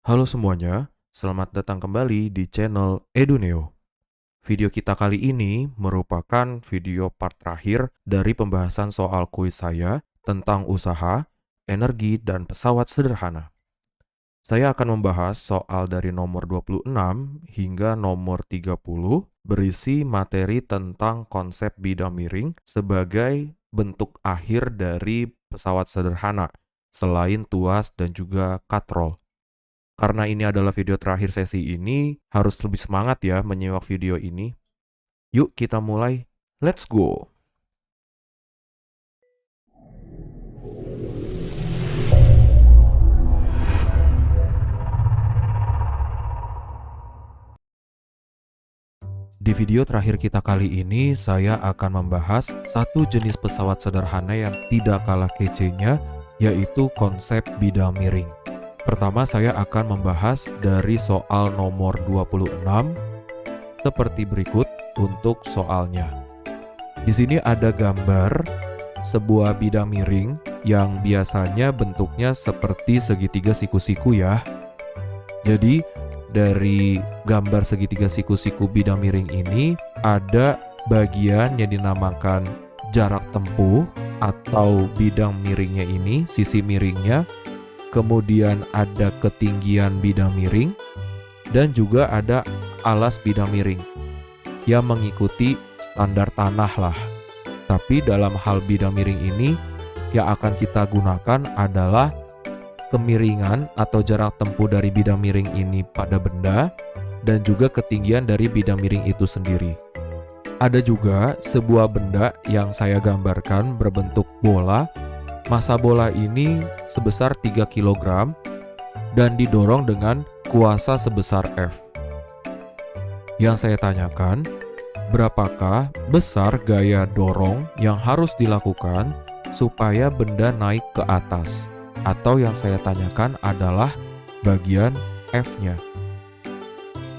Halo semuanya, selamat datang kembali di channel Eduneo. Video kita kali ini merupakan video part terakhir dari pembahasan soal kuis saya tentang usaha, energi, dan pesawat sederhana. Saya akan membahas soal dari nomor 26 hingga nomor 30 berisi materi tentang konsep bidang miring sebagai bentuk akhir dari pesawat sederhana, selain tuas dan juga katrol. Karena ini adalah video terakhir sesi ini, harus lebih semangat ya menyimak video ini. Yuk kita mulai, let's go! Di video terakhir kita kali ini, saya akan membahas satu jenis pesawat sederhana yang tidak kalah kecenya, yaitu konsep bidang miring. Pertama, saya akan membahas dari soal nomor 26, seperti berikut untuk soalnya. Di sini ada gambar sebuah bidang miring yang biasanya bentuknya seperti segitiga siku-siku ya. Jadi, dari gambar segitiga siku-siku bidang miring ini ada bagian yang dinamakan jarak tempuh atau bidang miringnya ini, sisi miringnya, kemudian ada ketinggian bidang miring, dan juga ada alas bidang miring yang mengikuti standar tanah lah. Tapi dalam hal bidang miring ini yang akan kita gunakan adalah kemiringan atau jarak tempuh dari bidang miring ini pada benda dan juga ketinggian dari bidang miring itu sendiri. Ada juga sebuah benda yang saya gambarkan berbentuk bola. Massa bola ini sebesar 3 kg dan didorong dengan kuasa sebesar F. Yang saya tanyakan, berapakah besar gaya dorong yang harus dilakukan supaya benda naik ke atas? Atau yang saya tanyakan adalah bagian F-nya.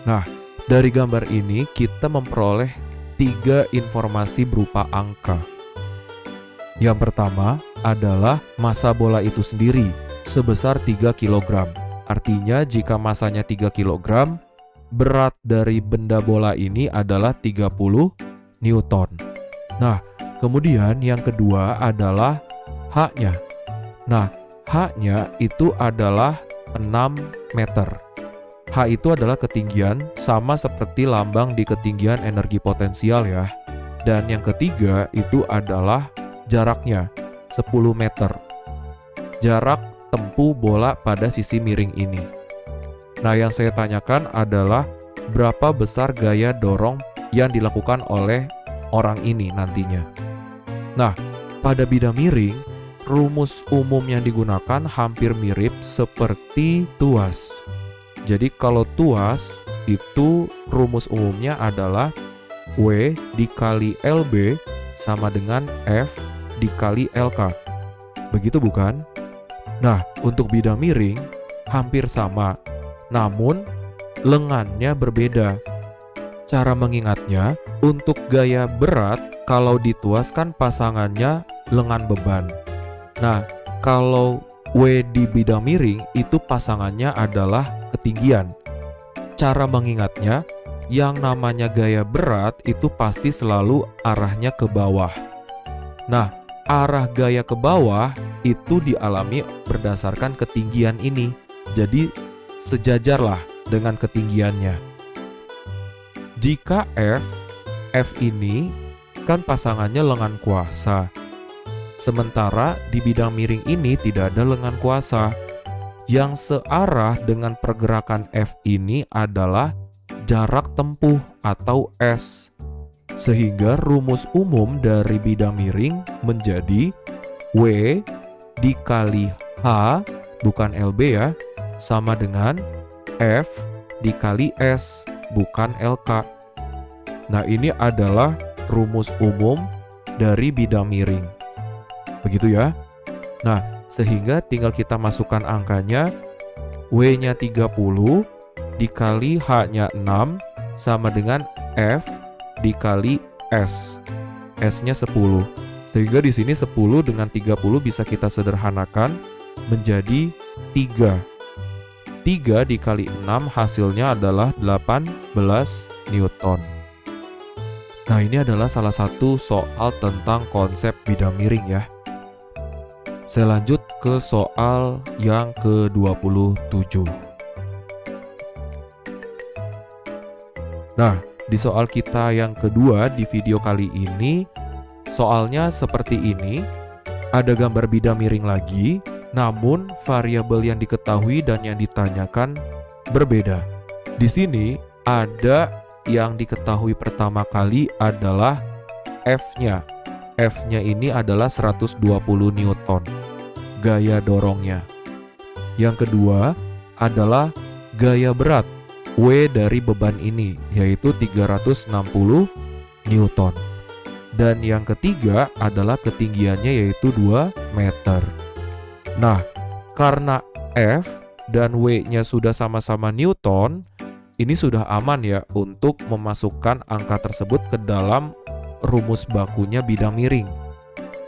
Nah, dari gambar ini kita memperoleh 3 informasi berupa angka. Yang pertama adalah massa bola itu sendiri sebesar 3 kg. Artinya jika massanya 3 kg, berat dari benda bola ini adalah 30 Newton. Nah, kemudian yang kedua adalah H-nya. Nah, H-nya itu adalah 6 meter. H itu adalah ketinggian, sama seperti lambang di ketinggian energi potensial ya. Dan yang ketiga itu adalah jaraknya, 10 meter. Jarak tempuh bola pada sisi miring ini. Nah, yang saya tanyakan adalah berapa besar gaya dorong yang dilakukan oleh orang ini nantinya. Nah, pada bidang miring, rumus umum yang digunakan hampir mirip seperti tuas. Jadi kalau tuas itu rumus umumnya adalah W dikali LB sama dengan F dikali LK. Begitu bukan? Nah, untuk bidang miring hampir sama, namun lengannya berbeda. Cara mengingatnya, untuk gaya berat kalau dituaskan pasangannya lengan beban. Nah, kalau W di bidang miring itu pasangannya adalah ketinggian. Cara mengingatnya, yang namanya gaya berat itu pasti selalu arahnya ke bawah. Nah, arah gaya ke bawah itu dialami berdasarkan ketinggian ini. Jadi, sejajarlah dengan ketinggiannya. Jika F ini kan pasangannya lengan kuasa. Sementara di bidang miring ini tidak ada lengan kuasa. Yang searah dengan pergerakan F ini adalah jarak tempuh atau S. Sehingga rumus umum dari bidang miring menjadi W dikali H, bukan LB ya, sama dengan F dikali S, bukan LK. Nah, ini adalah rumus umum dari bidang miring. Begitu ya. Nah, sehingga tinggal kita masukkan angkanya. W-nya 30 dikali H-nya 6 sama dengan F dikali S. S-nya 10. Sehingga di sini 10 dengan 30 bisa kita sederhanakan menjadi 3. 3 dikali 6 hasilnya adalah 18 Newton. Nah, ini adalah salah satu soal tentang konsep bidang miring ya. Saya lanjut ke soal yang ke-27. Nah, di soal kita yang kedua di video kali ini, soalnya seperti ini. Ada gambar bidang miring lagi, namun variabel yang diketahui dan yang ditanyakan berbeda. Di sini ada yang diketahui pertama kali adalah F-nya. F-nya ini adalah 120 Newton, gaya dorongnya. Yang kedua adalah gaya berat, W dari beban ini, yaitu 360 Newton. Dan yang ketiga adalah ketinggiannya yaitu 2 meter. Nah, karena F dan W-nya sudah sama-sama Newton, ini sudah aman ya untuk memasukkan angka tersebut ke dalam rumus bakunya bidang miring,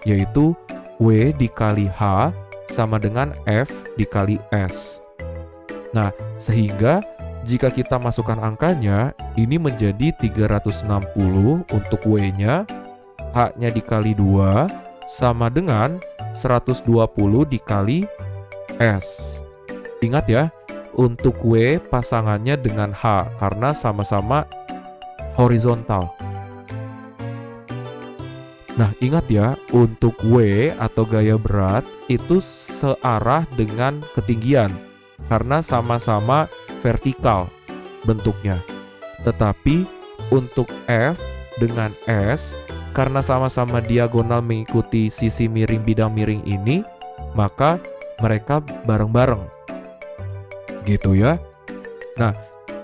yaitu W dikali H sama dengan F dikali S. Nah, sehingga jika kita masukkan angkanya, ini menjadi 360 untuk W-nya, H-nya dikali 2 sama dengan 120 dikali S. Ingat ya, untuk W pasangannya dengan H karena sama-sama horizontal. Nah, ingat ya, untuk W atau gaya berat itu searah dengan ketinggian karena sama-sama vertikal bentuknya. Tetapi untuk F dengan S, karena sama-sama diagonal mengikuti sisi miring bidang miring ini, maka mereka bareng-bareng. Gitu ya. Nah,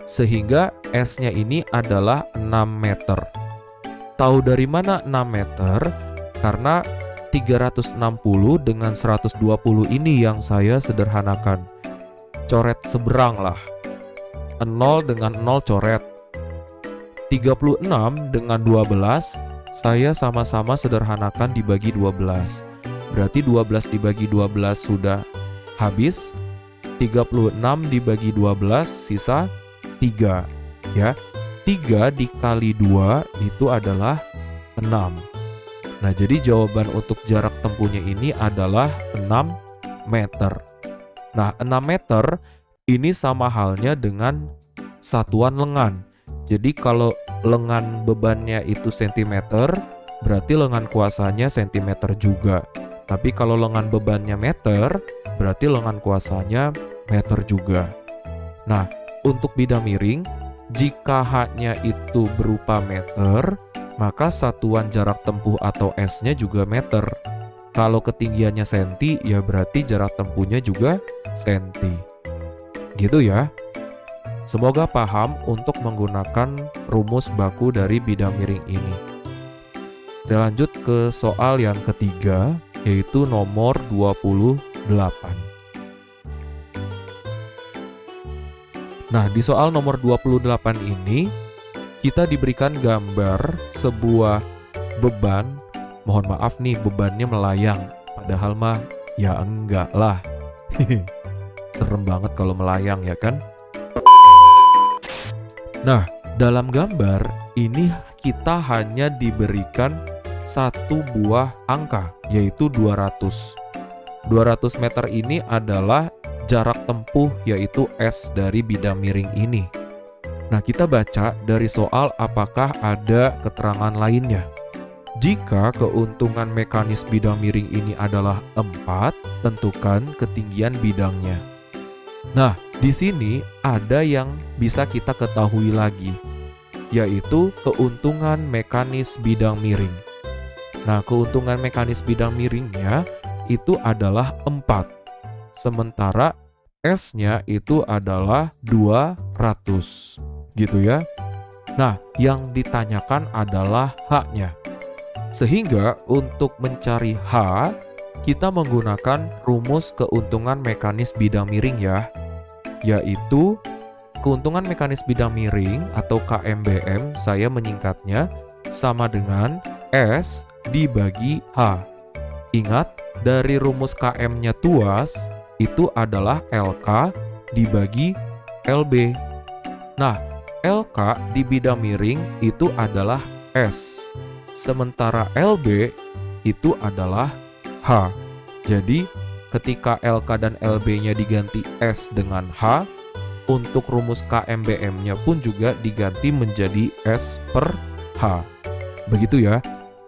sehingga S-nya ini adalah 6 meter. Tahu dari mana 6 meter? Karena 360 dengan 120 ini yang saya sederhanakan. Coret seberang lah. 0 dengan 0 coret. 36 dengan 12 saya sama-sama sederhanakan dibagi 12. Berarti 12 dibagi 12 sudah habis. 36 dibagi 12 sisa 3 ya. 3 dikali 2 itu adalah 6. Nah, jadi jawaban untuk jarak tempuhnya ini adalah 6 meter. Nah, 6 meter ini sama halnya dengan satuan lengan. Jadi kalau lengan bebannya itu cm, berarti lengan kuasanya cm juga. Tapi kalau lengan bebannya meter, berarti lengan kuasanya meter juga. Nah, untuk bidang miring, jika H-nya itu berupa meter, maka satuan jarak tempuh atau S-nya juga meter. Kalau ketinggiannya senti, ya berarti jarak tempuhnya juga senti. Gitu ya. Semoga paham untuk menggunakan rumus baku dari bidang miring ini. Saya lanjut ke soal yang ketiga, yaitu nomor 28. Nah, di soal nomor 28 ini, kita diberikan gambar sebuah beban. Mohon maaf nih, bebannya melayang. Padahal mah, ya enggak lah. Serem banget kalau melayang ya kan? Nah, dalam gambar ini kita hanya diberikan satu buah angka, yaitu 200. 200 meter ini adalah jarak tempuh, yaitu S dari bidang miring ini. Nah, kita baca dari soal apakah ada keterangan lainnya. Jika keuntungan mekanis bidang miring ini adalah 4, tentukan ketinggian bidangnya. Nah, di sini ada yang bisa kita ketahui lagi, yaitu keuntungan mekanis bidang miring. Nah, keuntungan mekanis bidang miringnya itu adalah 4. Sementara S-nya itu adalah 200. Gitu ya. Nah, yang ditanyakan adalah H-nya. Sehingga untuk mencari H, kita menggunakan rumus keuntungan mekanis bidang miring ya. Yaitu keuntungan mekanis bidang miring atau KMBM, saya menyingkatnya, sama dengan S dibagi H. Ingat, dari rumus KM-nya tuas, itu adalah LK dibagi LB. Nah, LK di bidang miring itu adalah S, sementara LB itu adalah H. Jadi, ketika LK dan LB-nya diganti S dengan H, untuk rumus KMBM-nya pun juga diganti menjadi S per H. Begitu ya.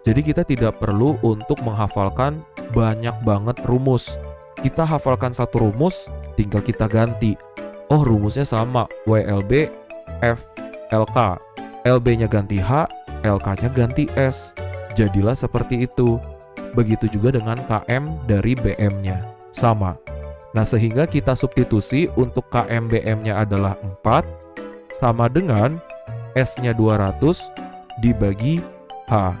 Jadi kita tidak perlu untuk menghafalkan banyak banget rumus. Kita hafalkan satu rumus, tinggal kita ganti. Oh, rumusnya sama, WLB F LK. LB-nya ganti H, LK-nya ganti S. Jadilah seperti itu. Begitu juga dengan KM dari BM-nya. Sama. Nah, sehingga kita substitusi untuk KMBM-nya adalah 4, sama dengan S-nya 200 dibagi H.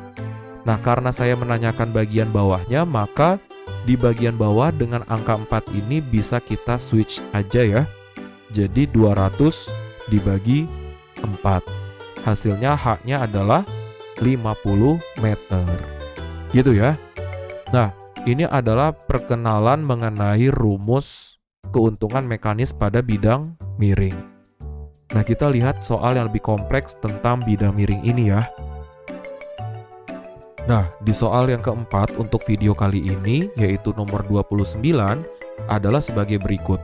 Nah, karena saya menanyakan bagian bawahnya, maka di bagian bawah dengan angka 4 ini bisa kita switch aja ya. Jadi 200 dibagi 4. Hasilnya H-nya adalah 50 meter. Gitu ya. Nah, ini adalah perkenalan mengenai rumus keuntungan mekanis pada bidang miring. Nah, kita lihat soal yang lebih kompleks tentang bidang miring ini ya. Nah, di soal yang keempat untuk video kali ini, yaitu nomor 29, adalah sebagai berikut.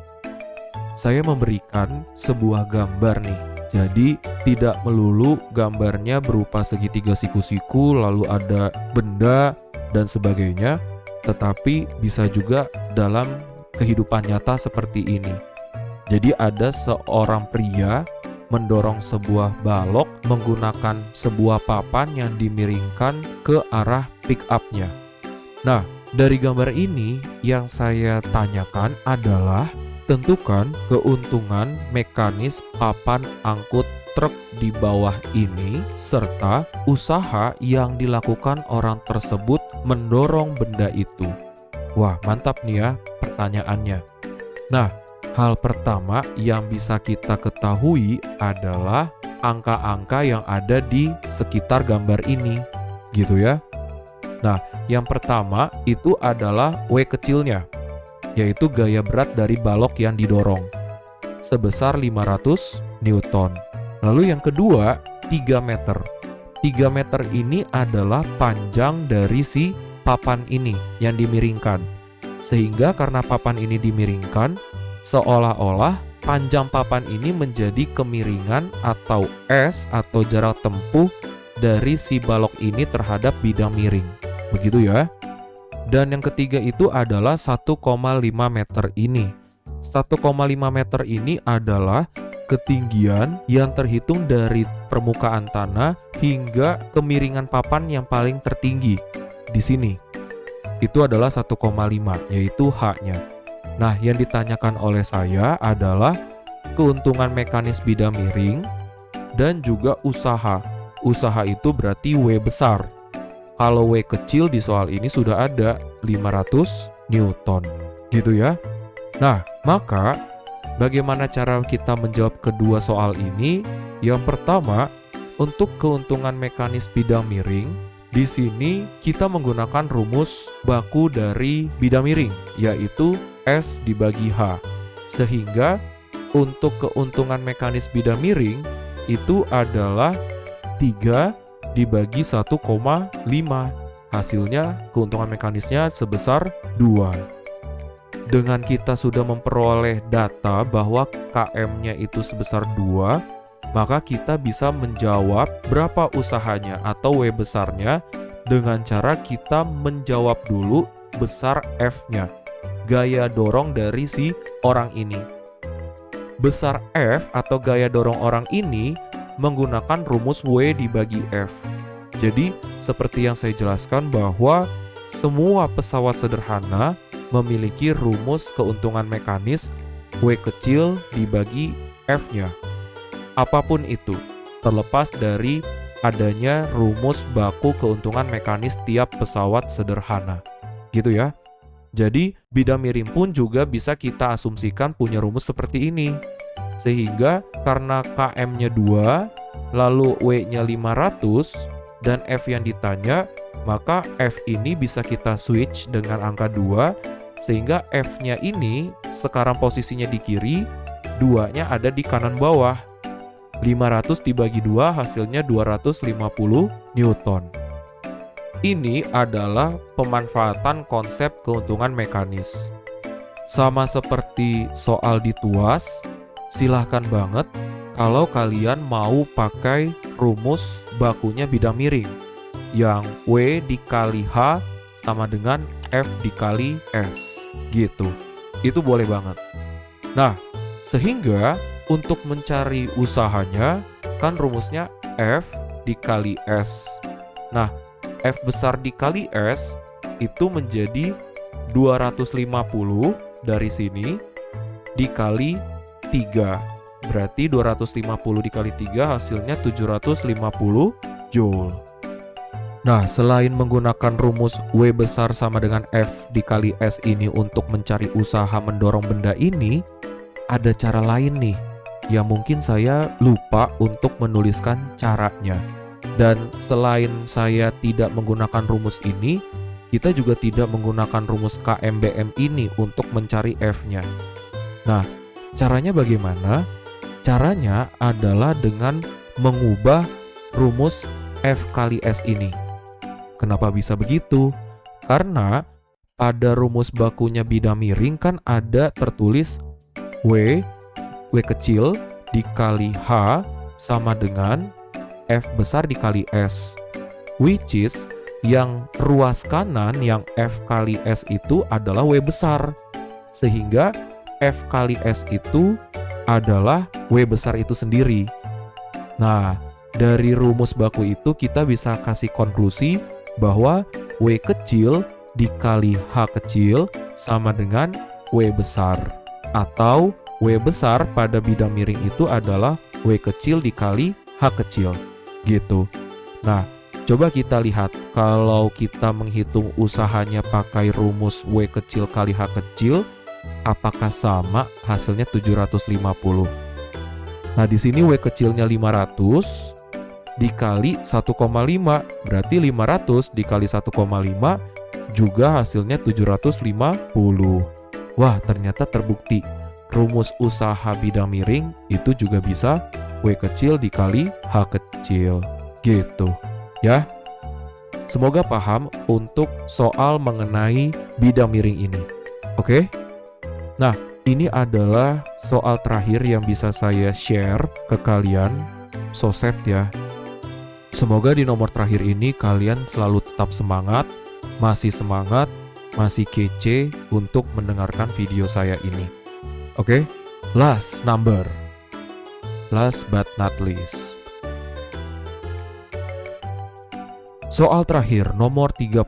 Saya memberikan sebuah gambar nih. Jadi, tidak melulu gambarnya berupa segitiga siku-siku, lalu ada benda, dan sebagainya, tetapi bisa juga dalam kehidupan nyata seperti ini. Jadi ada seorang pria mendorong sebuah balok menggunakan sebuah papan yang dimiringkan ke arah pick up-nya. Nah, dari gambar ini yang saya tanyakan adalah tentukan keuntungan mekanis papan angkut truk di bawah ini serta usaha yang dilakukan orang tersebut mendorong benda itu. Wah, mantap nih ya pertanyaannya. Nah, hal pertama yang bisa kita ketahui adalah angka-angka yang ada di sekitar gambar ini, gitu ya. Nah, yang pertama itu adalah W kecilnya, yaitu gaya berat dari balok yang didorong, sebesar 500 Newton. Lalu yang kedua, 3 meter. 3 meter ini adalah panjang dari si papan ini yang dimiringkan. Sehingga karena papan ini dimiringkan, seolah-olah panjang papan ini menjadi kemiringan atau S atau jarak tempuh dari si balok ini terhadap bidang miring. Begitu ya. Dan yang ketiga itu adalah 1,5 meter ini. 1,5 meter ini adalah ketinggian yang terhitung dari permukaan tanah hingga kemiringan papan yang paling tertinggi di sini. Itu adalah 1,5, yaitu H-nya. Nah, yang ditanyakan oleh saya adalah keuntungan mekanis bidang miring dan juga usaha. Usaha itu berarti W besar. Kalau W kecil di soal ini sudah ada 500 Newton. Gitu ya. Nah, maka bagaimana cara kita menjawab kedua soal ini? Yang pertama, untuk keuntungan mekanis bidang miring, di sini kita menggunakan rumus baku dari bidang miring, yaitu S dibagi H. Sehingga untuk keuntungan mekanis bidang miring itu adalah 3 dibagi 1,5. Hasilnya keuntungan mekanisnya sebesar 2. Dengan kita sudah memperoleh data bahwa KM-nya itu sebesar 2, maka kita bisa menjawab berapa usahanya atau W besarnya dengan cara kita menjawab dulu besar F-nya, gaya dorong dari si orang ini. Besar F atau gaya dorong orang ini menggunakan rumus W dibagi F. Jadi, seperti yang saya jelaskan bahwa semua pesawat sederhana memiliki rumus keuntungan mekanis W kecil dibagi F-nya. Apapun itu, terlepas dari adanya rumus baku keuntungan mekanis tiap pesawat sederhana. Gitu ya. Jadi, bidang miring pun juga bisa kita asumsikan punya rumus seperti ini. Sehingga karena KM-nya 2, lalu W-nya 500, dan F yang ditanya, maka F ini bisa kita switch dengan angka 2, sehingga F-nya ini sekarang posisinya di kiri, 2-nya ada di kanan bawah. 500 dibagi 2 hasilnya 250 Newton. Ini adalah pemanfaatan konsep keuntungan mekanis. Sama seperti soal di tuas, silahkan banget kalau kalian mau pakai rumus bakunya bidang miring yang W dikali H sama dengan F dikali S gitu. Itu boleh banget. Nah, sehingga untuk mencari usahanya kan rumusnya F dikali S. Nah, F besar dikali S itu menjadi 250 dari sini dikali 3. Berarti 250 dikali 3 hasilnya 750 Joule. Nah, selain menggunakan rumus W besar sama dengan F dikali S ini untuk mencari usaha mendorong benda ini, ada cara lain nih yang mungkin saya lupa untuk menuliskan caranya. Dan selain saya tidak menggunakan rumus ini, kita juga tidak menggunakan rumus KMBM ini untuk mencari F-nya. Nah, caranya bagaimana? Caranya adalah dengan mengubah rumus F kali S ini. Kenapa bisa begitu? Karena pada rumus bakunya bidang miring kan ada tertulis W kecil dikali H sama dengan F besar dikali S, which is yang ruas kanan yang F kali S itu adalah W besar, sehingga F kali S itu adalah W besar itu sendiri. Nah, dari rumus baku itu kita bisa kasih konklusi bahwa W kecil dikali H kecil sama dengan W besar, atau W besar pada bidang miring itu adalah W kecil dikali H kecil, gitu. Nah, coba kita lihat kalau kita menghitung usahanya pakai rumus W kecil kali H kecil, apakah sama hasilnya 750. Nah, di sini W kecilnya 500 dikali 1,5, berarti 500 dikali 1,5 juga hasilnya 750. Wah, ternyata terbukti. Rumus usaha bidang miring itu juga bisa W kecil dikali H kecil. Gitu, ya. Semoga paham untuk soal mengenai bidang miring ini. Oke? Nah, ini adalah soal terakhir yang bisa saya share ke kalian. So set ya. Semoga di nomor terakhir ini kalian selalu tetap semangat, masih kece untuk mendengarkan video saya ini. Oke? Last number. Last but not least. Soal terakhir nomor 30,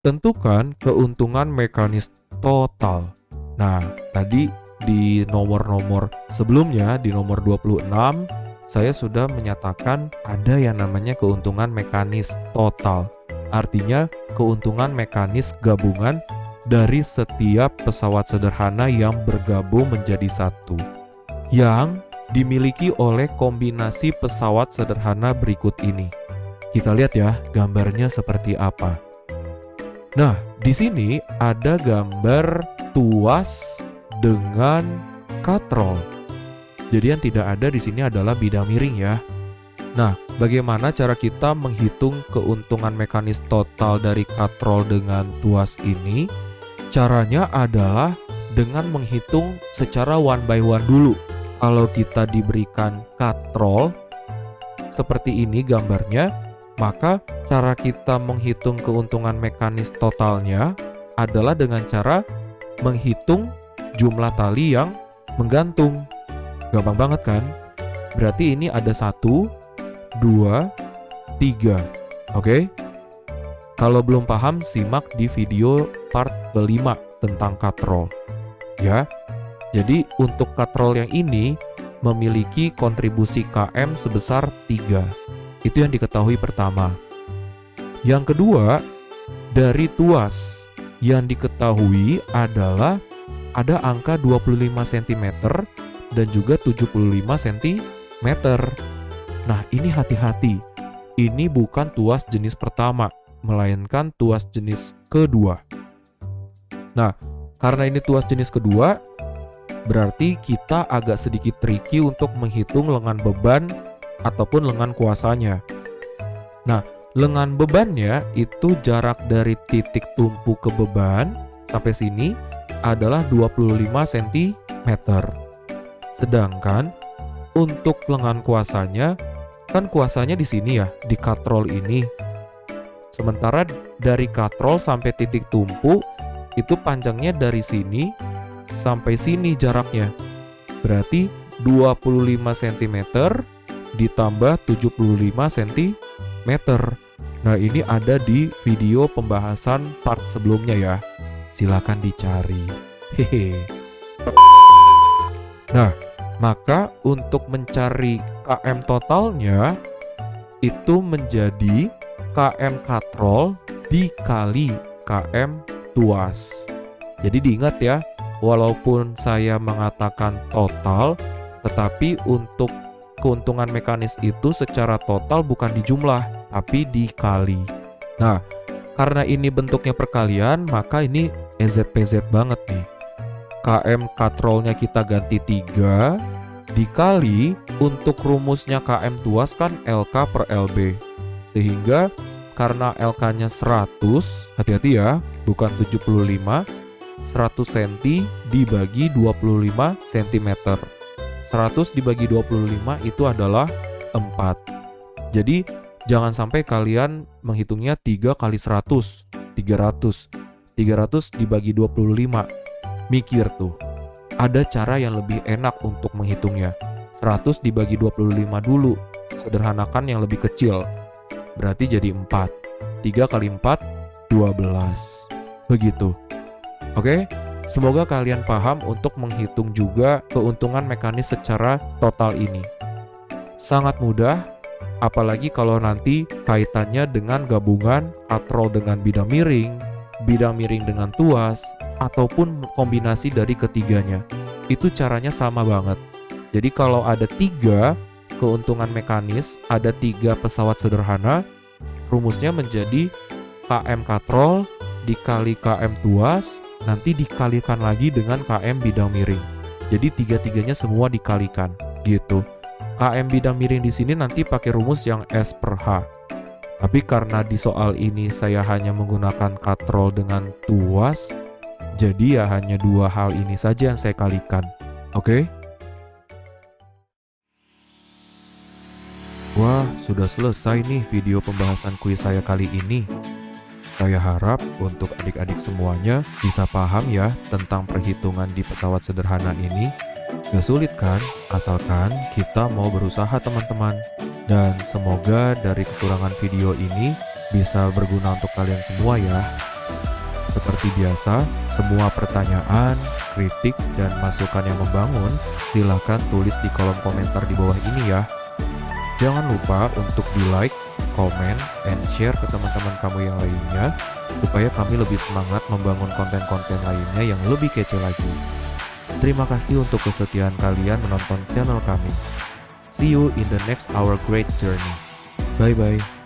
tentukan keuntungan mekanis total. Nah, tadi di nomor-nomor sebelumnya, di nomor 26, saya sudah menyatakan ada yang namanya keuntungan mekanis total. Artinya, keuntungan mekanis gabungan dari setiap pesawat sederhana yang bergabung menjadi satu, yang dimiliki oleh kombinasi pesawat sederhana berikut ini. Kita lihat ya, gambarnya seperti apa. Nah, di sini ada gambar tuas dengan katrol. Jadi yang tidak ada di sini adalah bidang miring ya. Nah, bagaimana cara kita menghitung keuntungan mekanis total dari katrol dengan tuas ini? Caranya adalah dengan menghitung secara one by one dulu. Kalau kita diberikan katrol seperti ini gambarnya, maka cara kita menghitung keuntungan mekanis totalnya adalah dengan cara menghitung jumlah tali yang menggantung. Gampang banget kan? Berarti ini ada 1, 2, 3. Oke? Kalau belum paham, simak di video part kelima tentang katrol. Ya. Jadi untuk katrol yang ini memiliki kontribusi KM sebesar 3. Itu yang diketahui pertama. Yang kedua, dari tuas yang diketahui adalah ada angka 25 cm dan juga 75 cm. Nah, ini hati-hati. Ini bukan tuas jenis pertama, melainkan tuas jenis kedua. Nah, karena ini tuas jenis kedua, Berarti kita agak sedikit tricky untuk menghitung lengan beban ataupun lengan kuasanya. Nah, lengan bebannya itu jarak dari titik tumpu ke beban sampai sini adalah 25 cm. Sedangkan untuk lengan kuasanya, kan kuasanya di sini ya, di katrol ini. Sementara dari katrol sampai titik tumpu itu panjangnya dari sini sampai sini jaraknya. Berarti 25 cm ditambah 75 cm. Nah, ini ada di video pembahasan part sebelumnya ya. Silakan dicari. Hehe. Nah, maka untuk mencari km totalnya itu menjadi km katrol dikali km tuas. Jadi diingat ya, walaupun saya mengatakan total, tetapi untuk keuntungan mekanis itu secara total bukan dijumlah, tapi dikali. Nah, karena ini bentuknya perkalian, maka ini EZPZ banget nih. KM katrolnya kita ganti 3, dikali untuk rumusnya KM tuas kan LK per LB. Sehingga karena LK-nya 100, hati-hati ya, bukan 75, 100 cm dibagi 25 cm. 100 dibagi 25 itu adalah 4. Jadi jangan sampai kalian menghitungnya 3 kali 100, 300. 300 dibagi 25. Mikir tuh, ada cara yang lebih enak untuk menghitungnya. 100 dibagi 25 dulu, sederhanakan yang lebih kecil. Berarti jadi 4. 3 kali 4, 12. Begitu. Oke, semoga kalian paham untuk menghitung juga keuntungan mekanis secara total ini. Sangat mudah, apalagi kalau nanti kaitannya dengan gabungan katrol dengan bidang miring dengan tuas, ataupun kombinasi dari ketiganya. Itu caranya sama banget. Jadi kalau ada 3 keuntungan mekanis, ada 3 pesawat sederhana, rumusnya menjadi KM katrol dikali KM tuas, nanti dikalikan lagi dengan KM bidang miring. Jadi 3-3-nya semua dikalikan, gitu. KM bidang miring di sini nanti pakai rumus yang S per H. Tapi karena di soal ini saya hanya menggunakan katrol dengan tuas, jadi ya hanya 2 hal ini saja yang saya kalikan. Oke? Wah, sudah selesai nih video pembahasan kuis saya kali ini. Saya harap untuk adik-adik semuanya bisa paham ya tentang perhitungan di pesawat sederhana ini. Gak sulit kan? Asalkan kita mau berusaha teman-teman. Dan semoga dari kekurangan video ini bisa berguna untuk kalian semua ya. Seperti biasa, semua pertanyaan, kritik, dan masukan yang membangun silakan tulis di kolom komentar di bawah ini ya. Jangan lupa untuk di-like, komen, and share ke teman-teman kamu yang lainnya supaya kami lebih semangat membangun konten-konten lainnya yang lebih kece lagi. Terima kasih untuk kesetiaan kalian menonton channel kami. See you in the next Our Great Journey. Bye-bye.